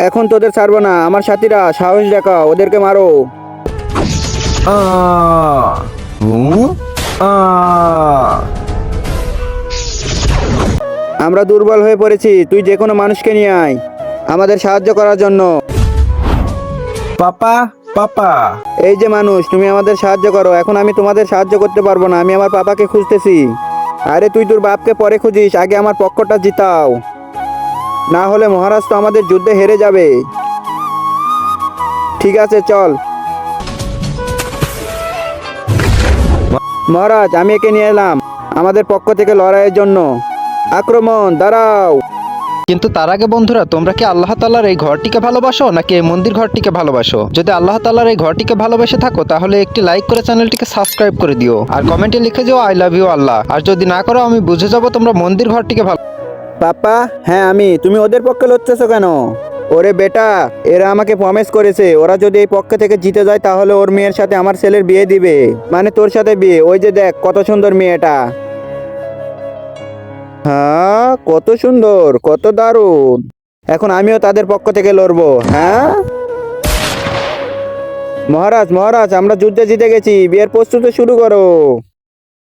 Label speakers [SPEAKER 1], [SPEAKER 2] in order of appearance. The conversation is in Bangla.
[SPEAKER 1] এখন তোদের ছাড়বো না। আমার সাথীরা, সাহস দেখাও, ওদেরকে মারো। আমরা দুর্বল হয়ে পড়েছি, তুই যে কোনো মানুষকে নিয়ে আয় আমাদের সাহায্য করার জন্য।
[SPEAKER 2] পাপা, পাপা।
[SPEAKER 1] এই যে মানুষ, তুমি আমাদের সাহায্য করো। এখন আমি তোমাদের সাহায্য করতে পারবো না, আমি আমার পাপাকে খুঁজতেছি। আরে তুই তোর বাপকে পরে খুঁজিস, আগে আমার পক্ষটা জিতাও, না হলে মহারাজ তো আমাদের যুদ্ধে হেরে যাবে। ঠিক আছে, চল। মহারাজ, আমি একে নিয়ে এলাম আমাদের পক্ষ থেকে লড়াইয়ের জন্য। আক্রমণ, দাঁড়াও।
[SPEAKER 3] কিন্তু তার আগে বন্ধুরা, তোমরা কি আল্লাহ তাআলার এই ঘরটিকে ভালোবাসো নাকি এই মন্দির ঘরটিকে ভালোবাসো? যদি আল্লাহ তাআলার এই ঘরটিকে ভালোবেসে থাকো তাহলে একটি লাইক করে চ্যানেলটিকে সাবস্ক্রাইব করে দিও, আর কমেন্টে লিখে যাও আই লাভ ইউ আল্লাহ। আর যদি না করো আমি বুঝে যাব তোমরা মন্দির ঘরটিকে ভালো।
[SPEAKER 1] পাপ্পা, হ্যাঁ আমি। তুমি ওদের পক্ষে লড়তেছো কেন? ওরে বেটা, এরা আমাকে প্রমিস করেছে ওরা যদি এই পক্ষ থেকে জিতে যায় তাহলে ওর মেয়ের সাথে আমার ছেলের বিয়ে দিবে, মানে তোর সাথে বিয়ে। ওই যে দেখ কত সুন্দর মেয়েটা। হ্যাঁ, কত সুন্দর, কত দারুণ। এখন আমিও তাদের পক্ষ থেকে লড়বো। হ্যাঁ মহারাজ, মহারাজ, আমরা যুদ্ধে জিতে গেছি, বিয়ের প্রস্তুতি শুরু করো।